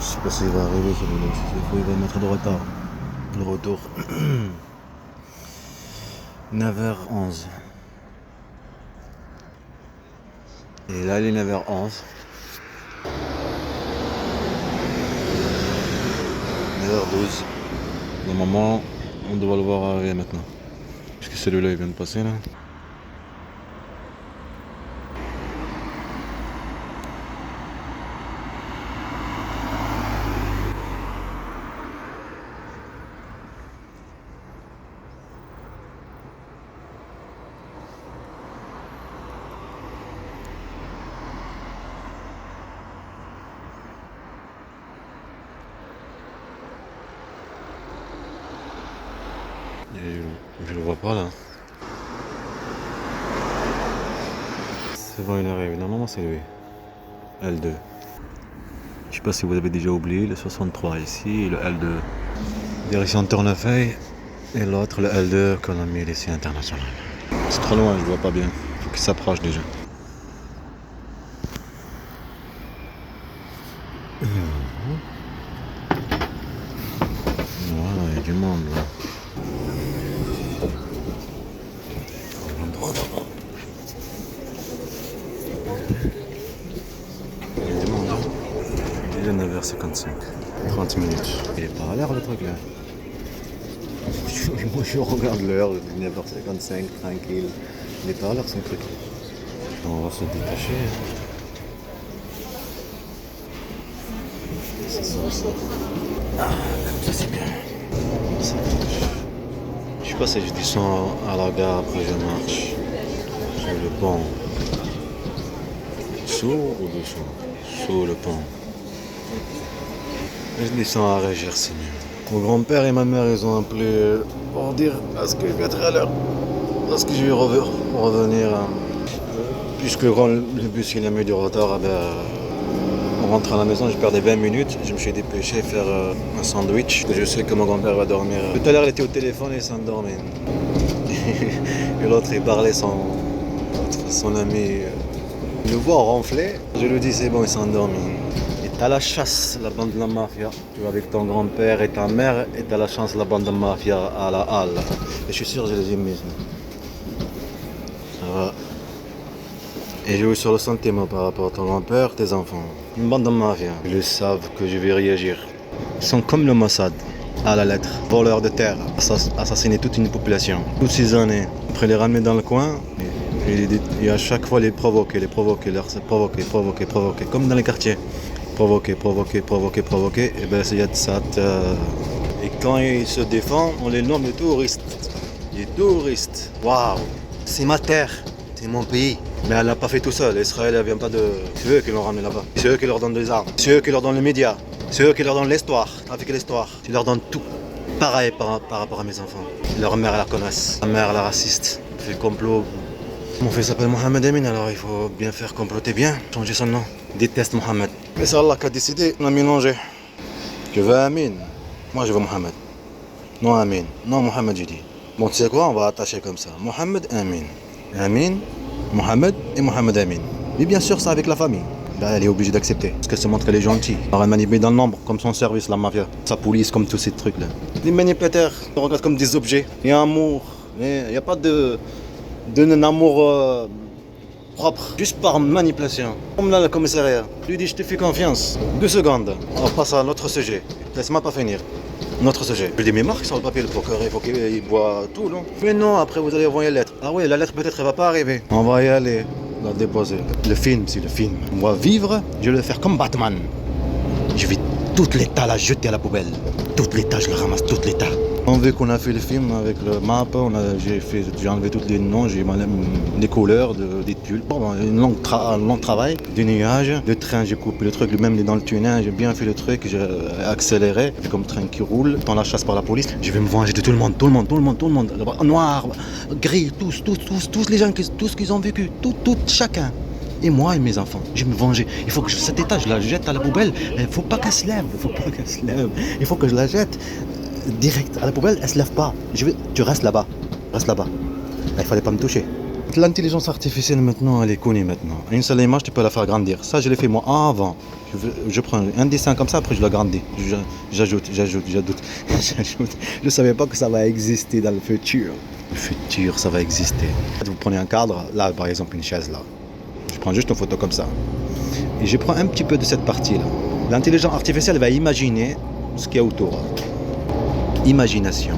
sais pas s'il va arriver celui-là. Il va mettre de retard. Le retour. 9h11. Et là il est 9h11. 9h12. Normalement, on doit le voir arriver maintenant. Puisque celui-là il vient de passer là. Et je le vois pas là. C'est bon, il arrive. Normalement, c'est lui. L2. Je sais pas si vous avez déjà oublié le 63 ici et le L2. Direction Tournefeuille. Et l'autre, le L2 qu'on a mis ici international. C'est trop loin, je vois pas bien. Faut qu'il s'approche déjà. Voilà, il y a du monde là. Il y a du monde. Il est 9h55. 30 minutes. Il est pas à l'heure le truc là. Moi je regarde l'heure, 9h55, tranquille. Il est pas à l'heure ce truc. On va se détacher. C'est ça. Ah, comme ça c'est bien. Ça marche. Je sais pas si je descends à la gare, après je marche sur le pont. Sous ou dessous? Sous le pont. Je descends à Régir, c'est mieux. Mon grand-père et ma mère, ils ont appelé pour dire est-ce que je vais être à l'heure? Est-ce que je vais revenir? Puisque le bus il a mis du retard, on rentre à la maison, je perdais 20 minutes. Je me suis dépêché faire un sandwich. Je sais que mon grand-père va dormir. Tout à l'heure, il était au téléphone et il s'endormait. Et l'autre, il parlait son ami. Il le voit ronfler. Je lui dis c'est bon, il s'est endormi. Et t'as la chasse, la bande de la mafia. Tu vas avec ton grand-père et ta mère, et t'as la chance, la bande de la mafia à la halle. Et je suis sûr que je les ai mises. Ça va. Et j'ai eu sur le sentiment par rapport à ton grand-père, tes enfants. Une bande de mafia. Ils savent que je vais réagir. Ils sont comme le Mossad, à la lettre. Voleurs de terre, assassiner toute une population. Toutes ces années, après les ramener dans le coin, et à chaque fois les provoquer, comme dans les quartiers. Provoquer. Et ben c'est ça. Et quand ils se défendent, on les nomme les touristes. Les touristes. Waouh, c'est ma terre, c'est mon pays. Mais elle n'a pas fait tout seul. Israël, elle vient pas de. C'est eux qui l'ont ramené là-bas. C'est eux qui leur donnent des armes. C'est eux qui leur donnent les médias. C'est eux qui leur donnent l'histoire. Avec l'histoire. Tu leur donnes tout. Pareil par rapport à mes enfants. Leur mère, elle la connaisse. La mère, elle est raciste. Elle fait le complot. Mon fils s'appelle Mohamed Amin, alors il faut bien faire comploter bien. Changer son nom. Déteste Mohamed. Mais c'est Allah qui a décidé. On a mélangé. Tu veux Amin? Moi, je veux Mohamed. Non Amin. Non Mohamed, j'ai dit. Bon, tu sais quoi? On va attacher comme ça. Mohamed Amin. Amin. Mohamed et Mohamed Amin. Mais bien sûr, c'est avec la famille. Là, elle est obligée d'accepter. Parce qu'elle se montre qu'elle est gentille. Alors, elle manipule dans le nombre, comme son service, la mafia. Sa police, comme tous ces trucs-là. Les manipulateurs, on regarde comme des objets. Il y a amour. Il n'y a pas d'un amour propre. Juste par manipulation. Comme là, le commissariat. Je lui dis, je te fais confiance. 2 secondes. On passe à notre sujet. Laisse-moi pas finir. Notre sujet. Je dis mes marques sur le papier, le procureur, il faut qu'il voit tout, non? Mais non, après vous allez envoyer la lettre. Ah oui, la lettre peut-être elle va pas arriver. On va y aller, la déposer. Le film, c'est le film. On va vivre, je vais le faire comme Batman. Je vais tout l'état la jeter à la poubelle. Tout l'état, je le ramasse, tout l'état. On veut qu'on a fait le film avec le map, j'ai enlevé tous les noms, j'ai les couleurs des tulles. Bon, un long travail, des nuages, le train, j'ai coupé le truc, même dans le tunnel, j'ai bien fait le truc, j'ai accéléré, comme le train qui roule, dans la chasse par la police. Je vais me venger de tout le monde, noir, gris, tous les gens, tous qu'ils ont vécu, chacun. Et moi et mes enfants, je vais me venger. Il faut que cet état, je la jette à la poubelle. Il faut pas qu'elle se lève. Il faut que je la jette direct à la poubelle. Elle se lève pas. Tu restes là-bas. Il fallait pas me toucher. L'intelligence artificielle maintenant, elle est connue maintenant. Une seule image, tu peux la faire grandir. Ça, je l'ai fait moi avant. Je prends un dessin comme ça, après je l'agrandis. J'ajoute. Je ne savais pas que ça va exister dans le futur. Le futur, ça va exister. Vous prenez un cadre, là par exemple une chaise là. Je prends juste une photo comme ça. Et je prends un petit peu de cette partie-là. L'intelligence artificielle va imaginer ce qu'il y a autour. Imagination.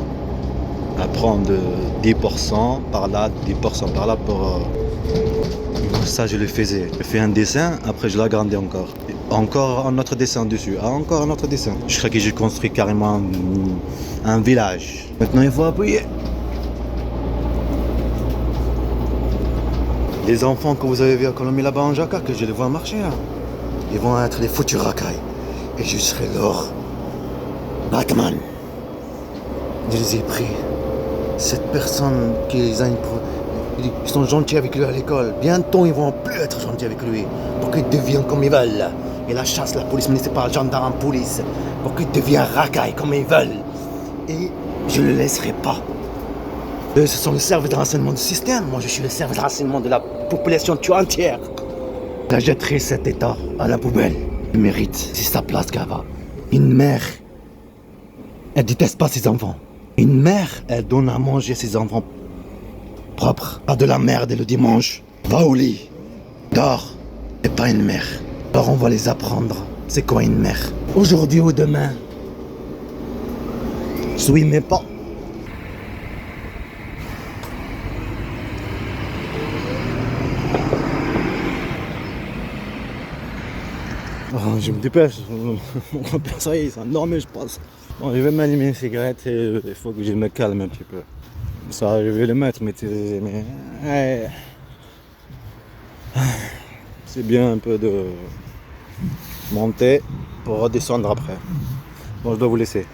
Elle prend de 10% par là, 10% par là pour... Ça, je le faisais. Je fais un dessin, après je l'agrandis encore. Encore un autre dessin dessus. Encore un autre dessin. Je crois que j'ai construit carrément un village. Maintenant, il faut appuyer. Les enfants que vous avez vus à Colombie là-bas en Jacques, que je les vois marcher, hein. Ils vont être les futurs racailles. Et je serai leur Batman. Je les ai pris. Cette personne qui ils sont gentils avec lui à l'école. Bientôt, ils vont plus être gentils avec lui. Pour qu'il devienne comme ils veulent. Et la chasse, la police municipale, gendarme, police. Pour qu'il devienne racaille comme ils veulent. Et je ne le laisserai pas. Eux, ce sont le service de renseignement du système. Moi, je suis le service de renseignement de la population tout entière. Je jetterai cet état à la poubelle. Il mérite, c'est sa place qu'elle-va. Une mère, elle déteste pas ses enfants. Une mère, elle donne à manger ses enfants propres. Pas de la merde le dimanche. Va au lit, dors. C'est pas une mère. Alors on va les apprendre. C'est quoi une mère? Aujourd'hui ou demain. Suis mes pas. Oh, je me dépêche, mon repère, ça y est, c'est endormi, je pense. Bon, je vais m'allumer une cigarette et il faut que je me calme un petit peu. Ça, je vais le mettre, mais c'est bien un peu de monter pour redescendre après. Bon, je dois vous laisser.